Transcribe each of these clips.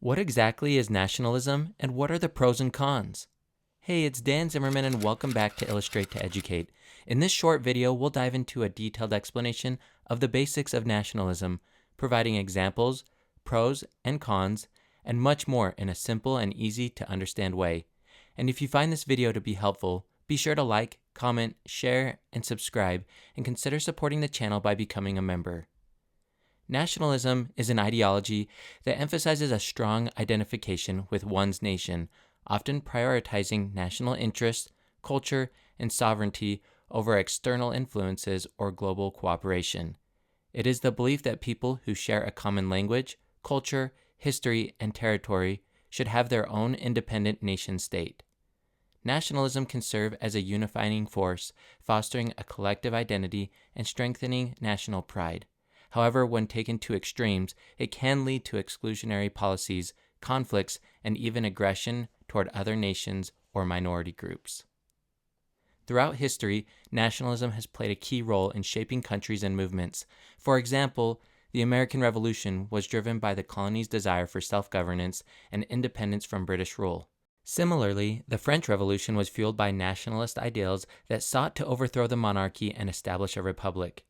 What exactly is nationalism, and what are the pros and cons? Hey, it's Dan Zimmerman, and welcome back to Illustrate to Educate. In this short video, we'll dive into a detailed explanation of the basics of nationalism, providing examples, pros and cons, and much more in a simple and easy to understand way. And if you find this video to be helpful, be sure to like, comment, share, and subscribe, and consider supporting the channel by becoming a member. Nationalism is an ideology that emphasizes a strong identification with one's nation, often prioritizing national interests, culture, and sovereignty over external influences or global cooperation. It is the belief that people who share a common language, culture, history, and territory should have their own independent nation-state. Nationalism can serve as a unifying force, fostering a collective identity and strengthening national pride. However, when taken to extremes, it can lead to exclusionary policies, conflicts, and even aggression toward other nations or minority groups. Throughout history, nationalism has played a key role in shaping countries and movements. For example, the American Revolution was driven by the colony's desire for self-governance and independence from British rule. Similarly, the French Revolution was fueled by nationalist ideals that sought to overthrow the monarchy and establish a republic.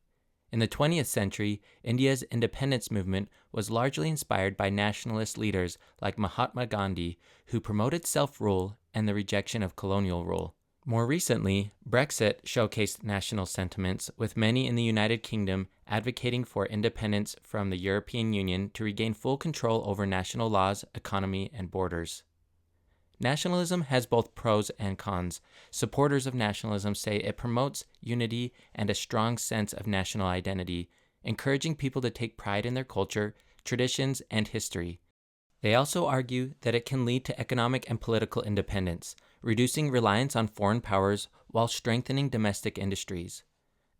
In the 20th century, India's independence movement was largely inspired by nationalist leaders like Mahatma Gandhi, who promoted self-rule and the rejection of colonial rule. More recently, Brexit showcased national sentiments, with many in the United Kingdom advocating for independence from the European Union to regain full control over national laws, economy, and borders. Nationalism has both pros and cons. Supporters of nationalism say it promotes unity and a strong sense of national identity, encouraging people to take pride in their culture, traditions, and history. They also argue that it can lead to economic and political independence, reducing reliance on foreign powers while strengthening domestic industries.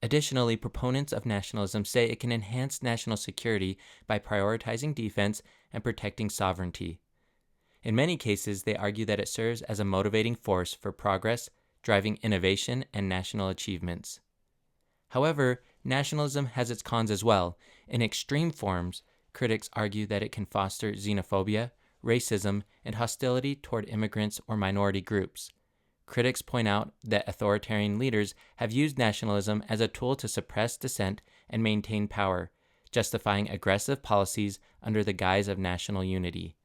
Additionally, proponents of nationalism say it can enhance national security by prioritizing defense and protecting sovereignty. In many cases, they argue that it serves as a motivating force for progress, driving innovation and national achievements. However, nationalism has its cons as well. In extreme forms, critics argue that it can foster xenophobia, racism, and hostility toward immigrants or minority groups. Critics point out that authoritarian leaders have used nationalism as a tool to suppress dissent and maintain power, justifying aggressive policies under the guise of national unity.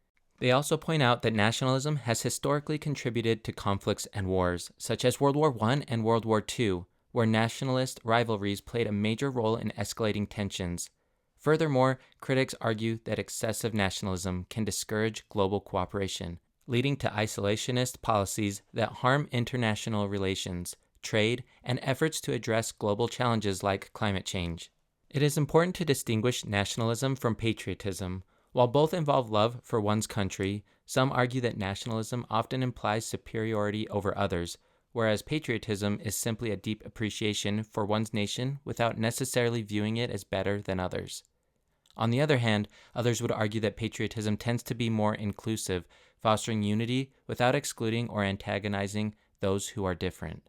They also point out that nationalism has historically contributed to conflicts and wars, such as World War I and World War II, where nationalist rivalries played a major role in escalating tensions. Furthermore, critics argue that excessive nationalism can discourage global cooperation, leading to isolationist policies that harm international relations, trade, and efforts to address global challenges like climate change. It is important to distinguish nationalism from patriotism. While both involve love for one's country, some argue that nationalism often implies superiority over others, whereas patriotism is simply a deep appreciation for one's nation without necessarily viewing it as better than others. On the other hand, others would argue that patriotism tends to be more inclusive, fostering unity without excluding or antagonizing those who are different.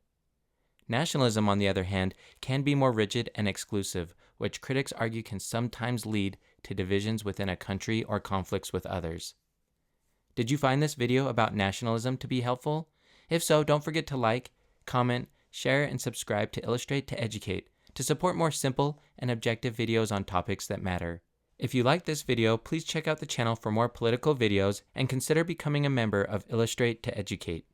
Nationalism, on the other hand, can be more rigid and exclusive, which critics argue can sometimes lead to divisions within a country or conflicts with others. Did you find this video about nationalism to be helpful? If so, don't forget to like, comment, share, and subscribe to Illustrate to Educate to support more simple and objective videos on topics that matter. If you liked this video, please check out the channel for more political videos and consider becoming a member of Illustrate to Educate.